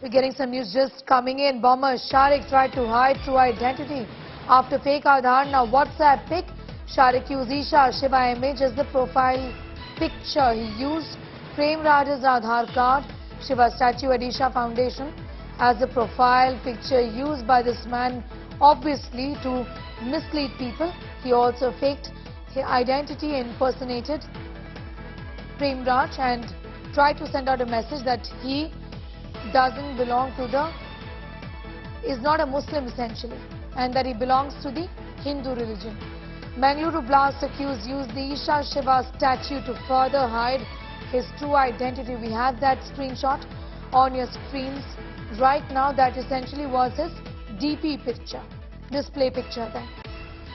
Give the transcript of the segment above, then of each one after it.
We're getting some news just coming in. Bomber Shariq tried to hide true identity after fake Aadhaar. Now WhatsApp pic. Shariq used Isha Shiva image as the profile picture. He used Prem Raj's Aadhaar card, Shiva statue at Isha Foundation as the profile picture used by this man, obviously to mislead people. He also faked his identity, impersonated Prem Raj and tried to send out a message that he doesn't belong to is not a Muslim essentially, and that he belongs to the Hindu religion. Mangaluru blast accused used the Isha Shiva statue to further hide his true identity. We have that screenshot on your screens right now. That essentially was his DP picture, display picture then.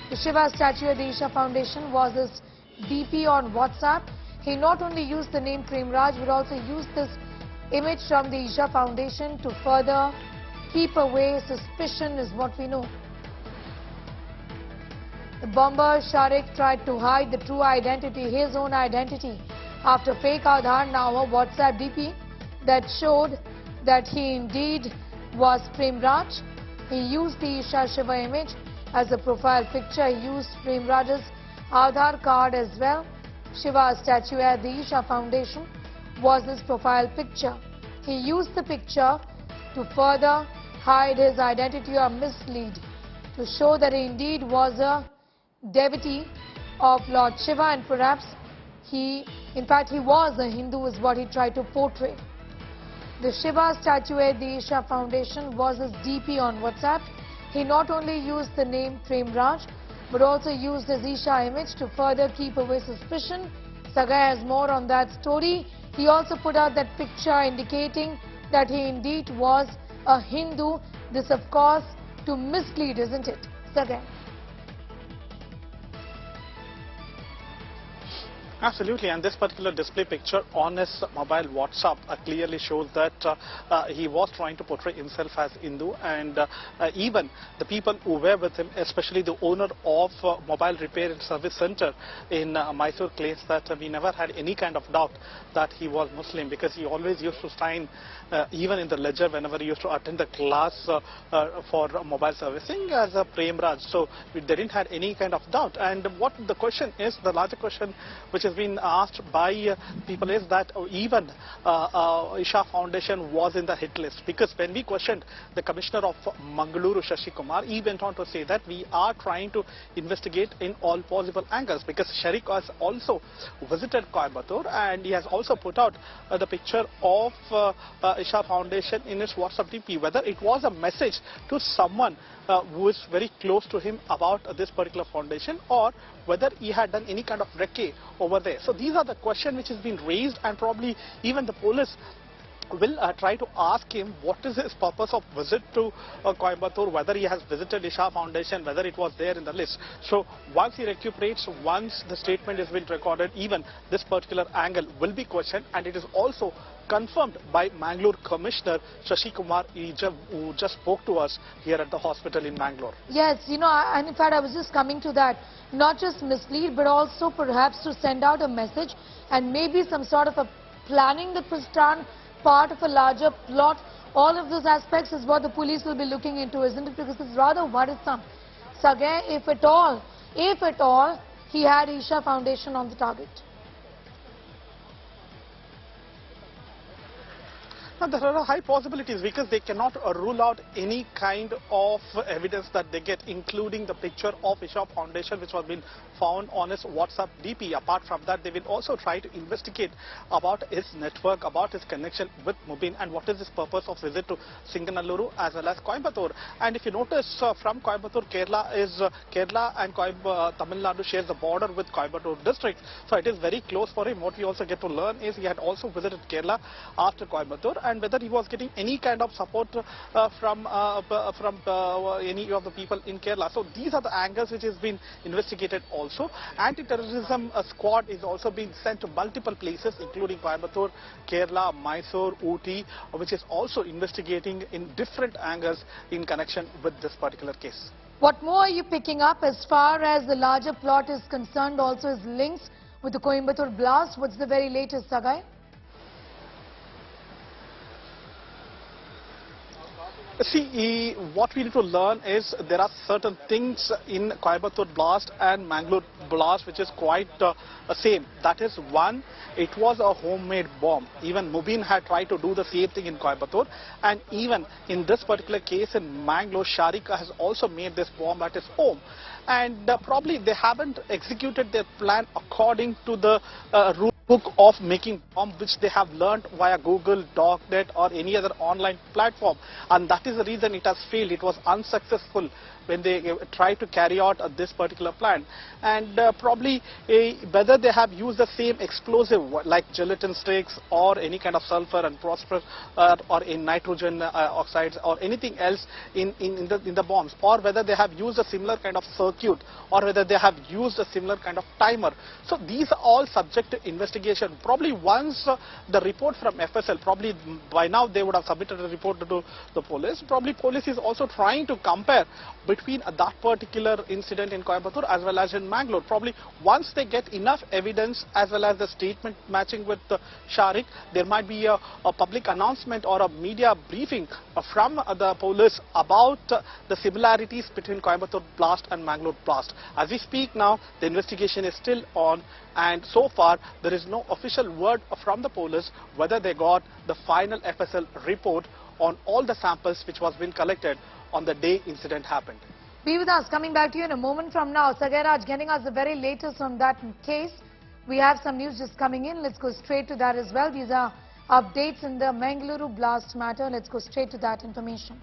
The Shiva statue at the Isha Foundation was his DP on WhatsApp. He not only used the name Prem Raj but also used this image from the Isha Foundation to further keep away suspicion is what we know. The bomber Shariq tried to hide the true identity, his own identity, after fake Aadhaar, now a WhatsApp DP that showed that he indeed was Prem Raj. He used the Isha Shiva image as a profile picture. He used Prem Raj's Aadhaar card as well. Shiva statue at the Isha Foundation was his profile picture. He used the picture to further hide his identity or mislead, to show that he indeed was a devotee of Lord Shiva, and perhaps in fact he was a Hindu is what he tried to portray. The Shiva statue at the Isha Foundation was his DP on WhatsApp. He not only used the name Prem Raj but also used his Isha image to further keep away suspicion. Sagai has more on that story. He also put out that picture indicating that he indeed was a Hindu. This of course to mislead, isn't it, Sagai? Absolutely, and this particular display picture on his mobile WhatsApp clearly shows that he was trying to portray himself as Hindu, and even the people who were with him, especially the owner of mobile repair and service center in Mysore, claims that we never had any kind of doubt that he was Muslim, because he always used to sign even in the ledger whenever he used to attend the class for mobile servicing as a Prem Raj. So we didn't have any kind of doubt. And what the question is, the larger question which has been asked by people is that even Isha Foundation was in the hit list, because when we questioned the Commissioner of Mangaluru, Shariq Kumar, he went on to say that we are trying to investigate in all possible angles, because Shariq has also visited Coimbatore and he has also put out the picture of Isha Foundation in his WhatsApp DP, whether it was a message to someone who is very close to him about this particular foundation, or whether he had done any kind of recce over there. So these are the questions which has been raised, and probably even the police will try to ask him what is his purpose of visit to Coimbatore, whether he has visited Isha Foundation, whether it was there in the list. So once he recuperates, once the statement has been recorded, even this particular angle will be questioned, and it is also confirmed by Mangalore Commissioner Shariq Kumar, who just spoke to us here at the hospital in Mangalore. Yes, and in fact I was just coming to that. Not just mislead but also perhaps to send out a message, and maybe some sort of a planning that was done, part of a larger plot. All of those aspects is what the police will be looking into, isn't it? Because it's rather worrisome. Sagai, if at all, he had Isha Foundation on the target. Now, there are high possibilities, because they cannot rule out any kind of evidence that they get, including the picture of Isha Foundation which was been found on his WhatsApp DP. Apart from that, they will also try to investigate about his network, about his connection with Mubin, and what is his purpose of visit to Mangaluru as well as Coimbatore. And if you notice, from Coimbatore, Kerala and Tamil Nadu shares the border with Coimbatore district, so it is very close for him. What we also get to learn is he had also visited Kerala after Coimbatore, and whether he was getting any kind of support from any of the people in Kerala. So these are the angles which has been investigated also. Anti-terrorism squad is also being sent to multiple places, including Coimbatore, Kerala, Mysore, Ooty, which is also investigating in different angles in connection with this particular case. What more are you picking up as far as the larger plot is concerned, also his links with the Coimbatore blast? What's the very latest, Sagai? See, what we need to learn is there are certain things in Coimbatore blast and Mangalore blast which is quite same. That is, one, it was a homemade bomb. Even Mubin had tried to do the same thing in Coimbatore, and even in this particular case in Mangalore, Shariq has also made this bomb at his home. And probably they haven't executed their plan according to the rule book of making bomb, which they have learned via Google, Darknet or any other online platform, and that is the reason it has failed. It was unsuccessful when they tried to carry out this particular plan. And probably whether they have used the same explosive like gelatin sticks or any kind of sulfur and phosphorus or in nitrogen oxides or anything else in the bombs, or whether they have used a similar kind of circuit, or whether they have used a similar kind of timer. So these are all subject to investigation. Probably once the report from FSL, probably by now they would have submitted a report to the police. Probably police is also trying to compare between that particular incident in Coimbatore as well as in Mangalore. Probably once they get enough evidence as well as the statement matching with Shariq, there might be a public announcement or a media briefing from the police about the similarities between Coimbatore blast and Mangalore blast. As we speak now, the investigation is still on, and so far there is no official word from the police whether they got the final FSL report on all the samples which was being collected on the day incident happened. Be with us. Coming back to you in a moment from now. Sagaraj getting us the very latest on that case. We have some news just coming in. Let's go straight to that as well. These are updates in the Mangaluru blast matter. Let's go straight to that information.